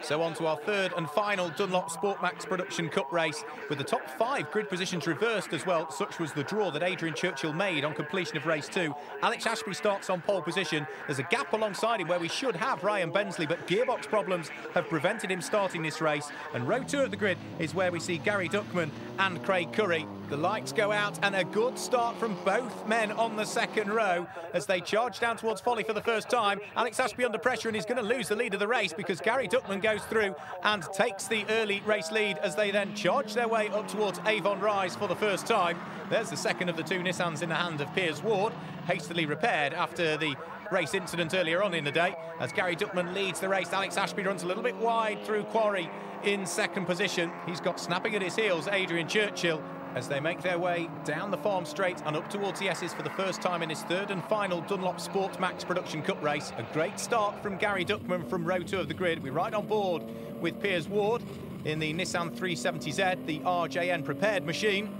So on to our third and final Dunlop Sport Maxx Production Cup race, with the top 5 grid positions reversed as well. Such was the draw that Adrian Churchill made on completion of race 2. Alex Ashby starts on pole position. There's a gap alongside him where we should have Ryan Bensley, but gearbox problems have prevented him starting this race. And row 2 of the grid is where we see Gary Duckman and Craig Curry. The lights go out and a good start from both men on the second row as they charge down towards Folly for the first time. Alex Ashby under pressure, and he's going to lose the lead of the race because Gary Duckman goes through and takes the early race lead as they then charge their way up towards Avon Rise for the first time. There's the second of the 2 Nissans in the hand of Piers Ward, hastily repaired after the race incident earlier on in the day. As Gary Duckman leads the race, Alex Ashby runs a little bit wide through Quarry in second position. He's got snapping at his heels Adrian Churchill as they make their way down the farm straight and up towards the S's for the first time in his third and final Dunlop Sport Maxx Production Cup race. A great start from Gary Duckman from row 2 of the grid. We're right on board with Piers Ward in the Nissan 370Z, the RJN prepared machine.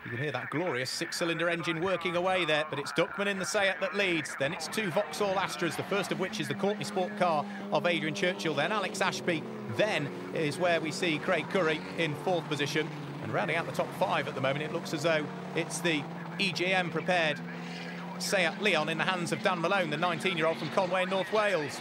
You can hear that glorious 6-cylinder engine working away there, but it's Duckman in the Seat that leads. Then it's 2 Vauxhall Astras, the first of which is the Courtney Sport car of Adrian Churchill. Then Alex Ashby. Then is where we see Craig Curry in 4th position. And rounding out the top 5 at the moment, it looks as though it's the EGM prepared Seat Leon in the hands of Dan Malone, the 19-year-old from Conway in North Wales.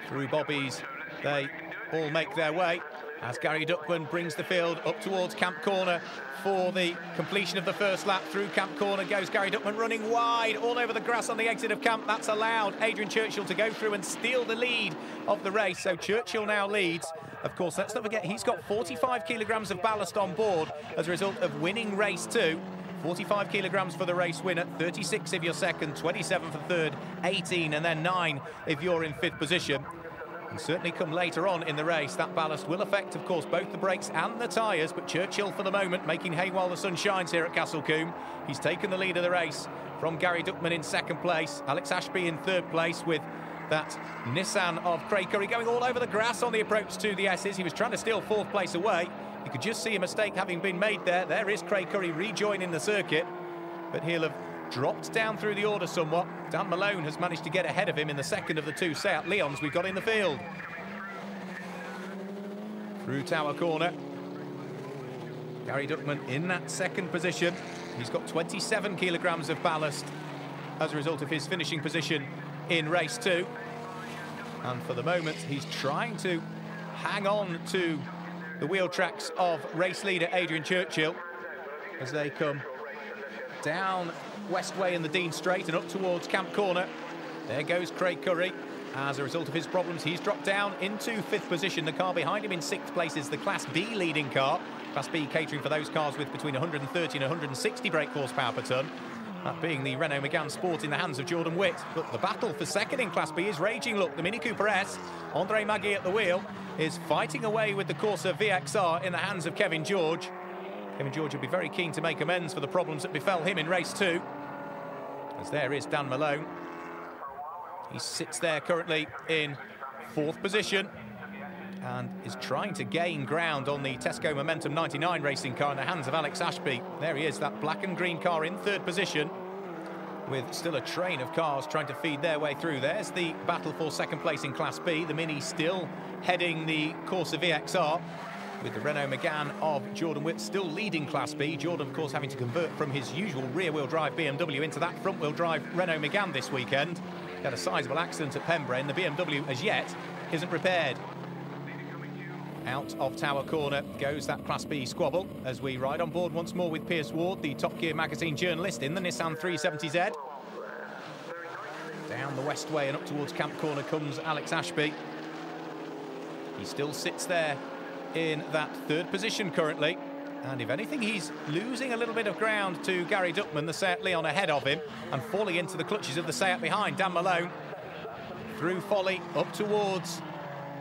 Through bobbies, they all make their way as Gary Duckman brings the field up towards Camp Corner for the completion of the first lap. Through Camp Corner goes Gary Duckman, running wide all over the grass on the exit of Camp. That's allowed Adrian Churchill to go through and steal the lead of the race. So Churchill now leads. Of course, let's not forget, he's got 45 kilograms of ballast on board as a result of winning race 2. 45 kilograms for the race winner, 36 if you're second, 27 for third, 18 and then 9 if you're in 5th position. And certainly come later on in the race, that ballast will affect, of course, both the brakes and the tyres. But Churchill, for the moment, making hay while the sun shines here at Castle Combe. He's taken the lead of the race from Gary Duckman in 2nd place. Alex Ashby in 3rd place with that Nissan of Craig Curry going all over the grass on the approach to the S's. He was trying to steal 4th place away. You could just see a mistake having been made there. There is Craig Curry rejoining the circuit, but he'll have dropped down through the order somewhat. Dan Malone has managed to get ahead of him in the second of the 2 Seat Leons we've got in the field. Through Tower Corner, Gary Duckman in that 2nd position. He's got 27 kilograms of ballast as a result of his finishing position in race 2. And for the moment, he's trying to hang on to the wheel tracks of race leader Adrian Churchill as they come down Westway in the Dean Straight and up towards Camp Corner. There goes Craig Curry. As a result of his problems, he's dropped down into 5th position. The car behind him in 6th place is the Class B leading car. Class B catering for those cars with between 130 and 160 brake horsepower per tonne. That being the Renault Megane Sport in the hands of Jordan Witt. But the battle for second in Class B is raging. Look, the Mini Cooper S, Andre Maggi at the wheel, is fighting away with the Corsa VXR in the hands of Kevin George. Kevin George will be very keen to make amends for the problems that befell him in race 2. As there is Dan Malone. He sits there currently in 4th position and is trying to gain ground on the Tesco Momentum 99 racing car in the hands of Alex Ashby. There he is, that black and green car in 3rd position, with still a train of cars trying to feed their way through. There's the battle for 2nd place in Class B. The Mini still heading the Corsa VXR, with the Renault Megane of Jordan Witt still leading Class B. Jordan, of course, having to convert from his usual rear-wheel drive BMW into that front-wheel drive Renault Megane this weekend. He had a sizable accident at Pembrey, and the BMW, as yet, isn't repaired. Out of Tower Corner goes that Class B squabble as we ride on board once more with Piers Ward, the Top Gear magazine journalist, in the Nissan 370Z. Down the Westway and up towards Camp Corner comes Alex Ashby. He still sits there in that 3rd position currently, and if anything, he's losing a little bit of ground to Gary Duckman, the Seat Leon ahead of him, and falling into the clutches of the Seat behind. Dan Malone through Folly up towards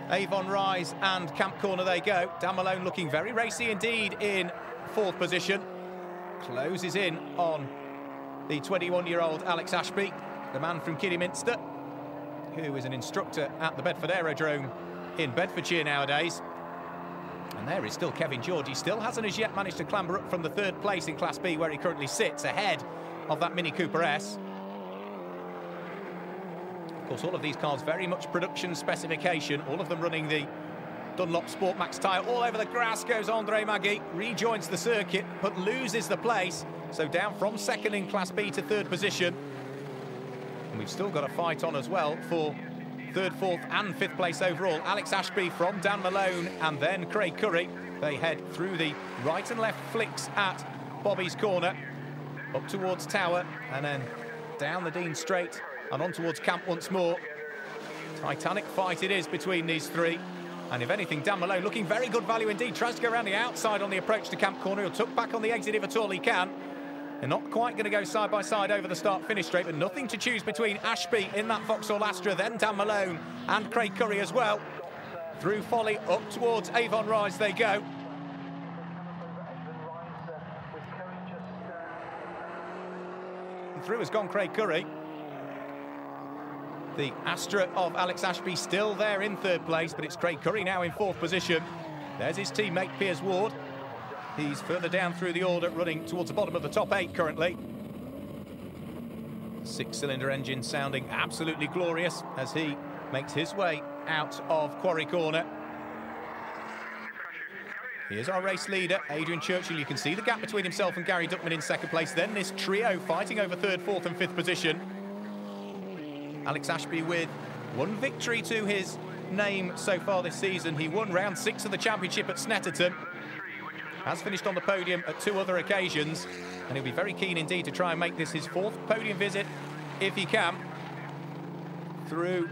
Avon Rise and Camp Corner they go. Dan Malone looking very racy indeed in 4th position. Closes in on the 21-year-old Alex Ashby, the man from Kidderminster, who is an instructor at the Bedford Aerodrome in Bedfordshire nowadays. And there is still Kevin George. He still hasn't as yet managed to clamber up from the 3rd place in Class B, where he currently sits ahead of that Mini Cooper S. course, all of these cars very much production specification, all of them running the Dunlop Sport Max tyre. All over the grass goes Andre Maggi, rejoins the circuit but loses the place, so down from second in Class B to third position. And we've still got a fight on as well for third, fourth and fifth place overall. Alex Ashby from Dan Malone and then Craig Curry. They head through the right and left flicks at Bobby's corner, up towards Tower and then down the Dean Straight and on towards Camp once more. Titanic fight it is between these three. And if anything, Dan Malone looking very good value indeed. Tries to go around the outside on the approach to Camp corner. He'll tuck back on the exit if at all he can. They're not quite going to go side by side over the start-finish straight, but nothing to choose between Ashby in that Vauxhall Astra, then Dan Malone and Craig Curry as well. Through Folly, up towards Avon Rise they go. And through has gone Craig Curry. The Astra of Alex Ashby still there in third place, but it's Craig Curry now in fourth position. There's his teammate Piers Ward. He's further down through the order, running towards the bottom of the top 8 currently. Six-cylinder engine sounding absolutely glorious as he makes his way out of Quarry Corner. Here's our race leader, Adrian Churchill. You can see the gap between himself and Gary Duckman in second place. Then this trio fighting over third, fourth and fifth position. Alex Ashby with one victory to his name so far this season. He won round 6 of the championship at Snetterton. Has finished on the podium at 2 other occasions, and he'll be very keen indeed to try and make this his 4th podium visit if he can. Through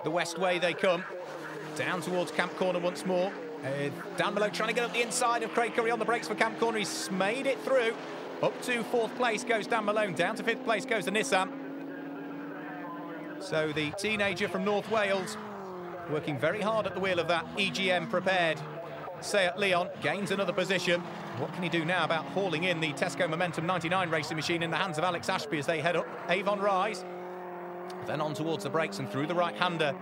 the West Way they come, down towards Camp Corner once more. Dan Malone trying to get up the inside of Craig Curry on the brakes for Camp Corner. He's made it through. Up to 4th place goes Dan Malone, down to 5th place goes the Nissan. So the teenager from North Wales working very hard at the wheel of that EGM prepared Seat Leon, gains another position. What can he do now about hauling in the Tesco Momentum 99 racing machine in the hands of Alex Ashby as they head up Avon Rise, then on towards the brakes and through the right-hander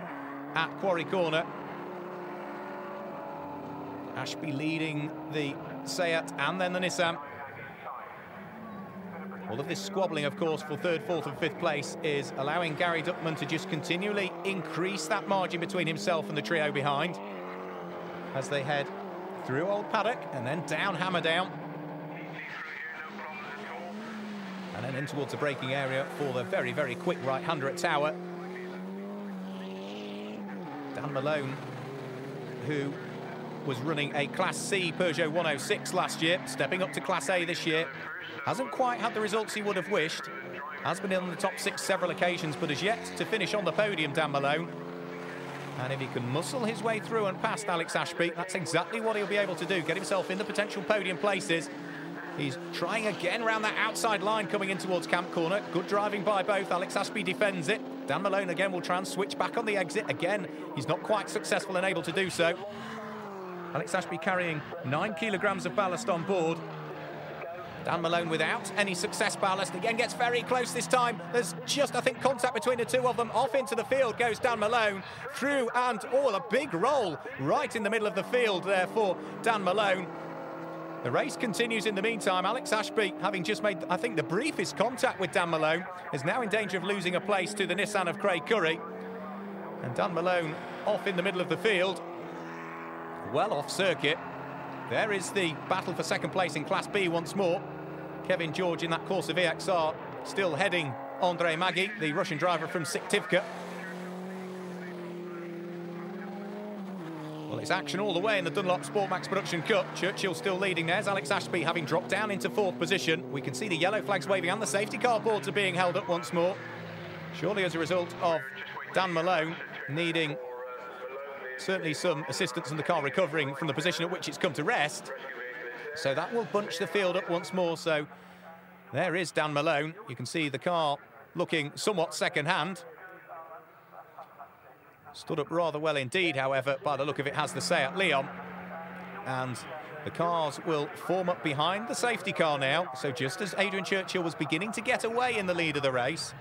at Quarry Corner. Ashby leading the Seat and then the Nissan. All of this squabbling, of course, for third, fourth and fifth place is allowing Gary Duckman to just continually increase that margin between himself and the trio behind as they head through Old Paddock and then down Hammerdown. And then in towards the braking area for the very, very quick right-hander at Tower. Dan Malone, who was running a Class C Peugeot 106 last year, stepping up to Class A this year. Hasn't quite had the results he would have wished. Has been in the top 6 several occasions, but has yet to finish on the podium, Dan Malone. And if he can muscle his way through and past Alex Ashby, that's exactly what he'll be able to do, get himself in the potential podium places. He's trying again around that outside line coming in towards Camp Corner. Good driving by both. Alex Ashby defends it. Dan Malone again will try and switch back on the exit. Again, he's not quite successful and able to do so. Alex Ashby carrying 9 kilograms of ballast on board. Dan Malone without any success ballast. Again, gets very close this time. There's just, I think, contact between the two of them. Off into the field goes Dan Malone. Through and all, a big roll right in the middle of the field there for Dan Malone. The race continues in the meantime. Alex Ashby, having just made, I think, the briefest contact with Dan Malone, is now in danger of losing a place to the Nissan of Craig Curry. And Dan Malone off in the middle of the field, well off circuit. There is the battle for second place in Class B once more. Kevin George in that Corsa VXR still heading Andre Maggi, the Russian driver from Syktyvka. Well, it's action all the way in the Dunlop Sport Max Production Cup. Churchill still leading. There's Alex Ashby having dropped down into 4th position. We can see the yellow flags waving and the safety car boards are being held up once more. Surely as a result of Dan Malone needing certainly some assistance in the car recovering from the position at which it's come to rest. So that will bunch the field up once more. So there is Dan Malone. You can see the car looking somewhat second-hand. Stood up rather well indeed, however, by the look of it, has the Seat Leon. And the cars will form up behind the safety car now. So just as Adrian Churchill was beginning to get away in the lead of the race,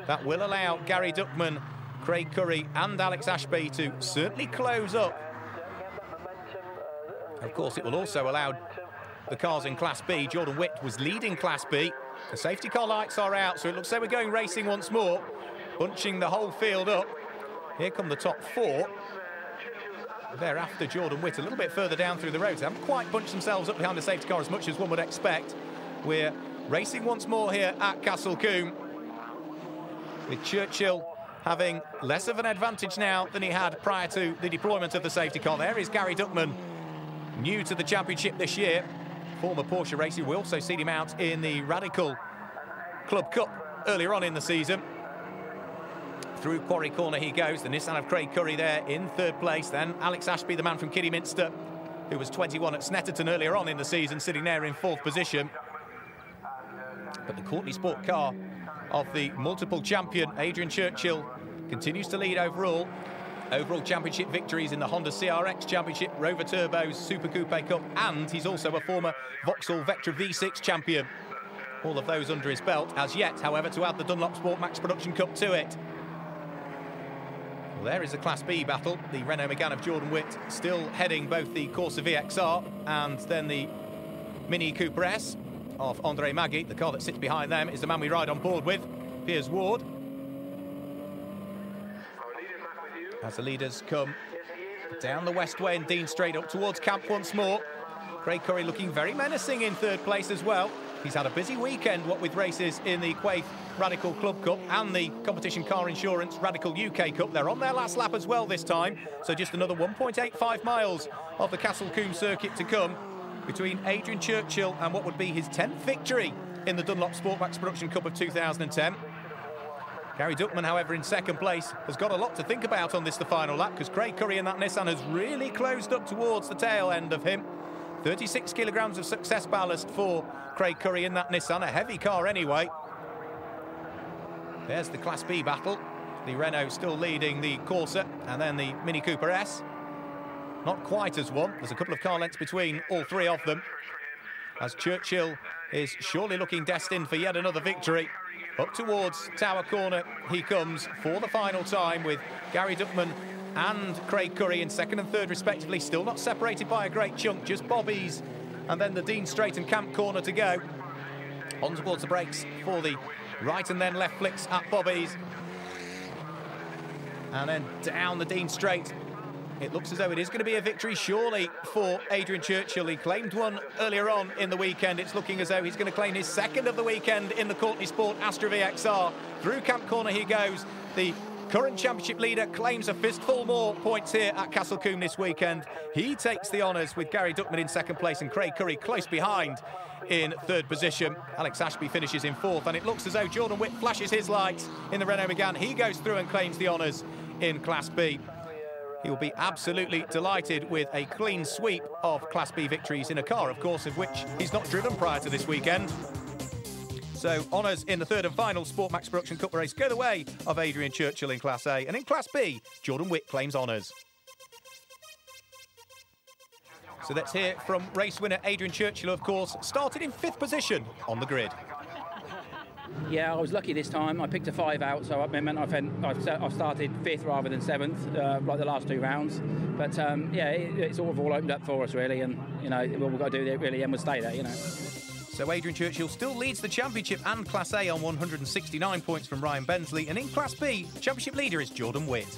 that will allow Gary Duckman, Craig Curry and Alex Ashby to certainly close up. Of course, it will also allow the cars in Class B. Jordan Witt was leading Class B. The safety car lights are out, so it looks like we're going racing once more. bunching the whole field up. Here come the top four. Thereafter, Jordan Witt a little bit further down through the roads. They haven't quite bunched themselves up behind the safety car as much as one would expect. We're racing once more here at Castle Combe, with Churchill having less of an advantage now than he had prior to the deployment of the safety car. There is Gary Duckman, new to the championship this year, former Porsche racer. We also seen him out in the Radical Club Cup earlier on in the season. Through Quarry Corner he goes, the Nissan of Craig Curry there in third place. Then Alex Ashby, the man from Kidderminster, who was 21 at Snetterton earlier on in the season, sitting there in fourth position. But the Courtney Sport car of the multiple champion Adrian Churchill continues to lead overall. Overall championship victories in the Honda CRX Championship, Rover Turbos, Super Coupe Cup, and he's also a former Vauxhall Vectra V6 champion. All of those under his belt as yet, however, to add the Dunlop Sport Maxx Production Cup to it. Well, there is a Class B battle. The Renault Megane of Jordan Witt still heading both the Corsa VXR and then the Mini Cooper S of Andre Maggi. The car that sits behind them is the man we ride on board with, Piers Ward. As the leaders come down the Westway and Dean Straight up towards camp once more. Craig Curry looking very menacing in third place as well. He's had a busy weekend, what with races in the Quaith Radical Club Cup and the Competition Car Insurance Radical UK Cup. They're on their last lap as well this time, so just another 1.85 miles of the Castle Combe circuit to come between Adrian Churchill and what would be his 10th victory in the Dunlop Sport Maxx Production Cup of 2010. Gary Duckman, however, in second place, has got a lot to think about on this, the final lap, because Craig Curry in that Nissan has really closed up towards the tail end of him. 36 kilograms of success ballast for Craig Curry in that Nissan, a heavy car anyway. There's the Class B battle. The Renault still leading the Corsa, and then the Mini Cooper S. Not quite as one. There's a couple of car lengths between all three of them, as Churchill is surely looking destined for yet another victory. Up towards Tower Corner he comes for the final time, with Gary Duckman and Craig Curry in second and third respectively, still not separated by a great chunk, just Bobby's and then the Dean Straight and Camp Corner to go. On towards the brakes for the right and then left flicks at Bobby's, and then down the Dean Straight. It looks as though it is going to be a victory surely for Adrian Churchill. He claimed one earlier on in the weekend. It's looking as though he's going to claim his second of the weekend in the Courtney Sport Astra VXR. Through Camp Corner he goes. The current championship leader claims a fistful more points here at Castle Combe this weekend. He takes the honours with Gary Duckman in second place and Craig Curry close behind in third position. Alex Ashby finishes in fourth, and it looks as though Jordan Witt flashes his lights in the Renault Megane. He goes through and claims the honours in Class B. He will be absolutely delighted with a clean sweep of Class B victories in a car, of course, of which he's not driven prior to this weekend. So honours in the third and final Sport Maxx Production Cup race go the way of Adrian Churchill in Class A, and in Class B, Jordan Witt claims honours. So let's hear from race winner Adrian Churchill, of course, started in fifth position on the grid. Yeah, I was lucky this time. I picked a 5 out, so it meant I've started fifth rather than seventh, like the last 2 rounds. But yeah, it's all opened up for us really, and you know what we've got to do there really, and we'll stay there, you know. So Adrian Churchill still leads the championship and Class A on 169 points from Ryan Bensley, and in Class B, championship leader is Jordan Witt.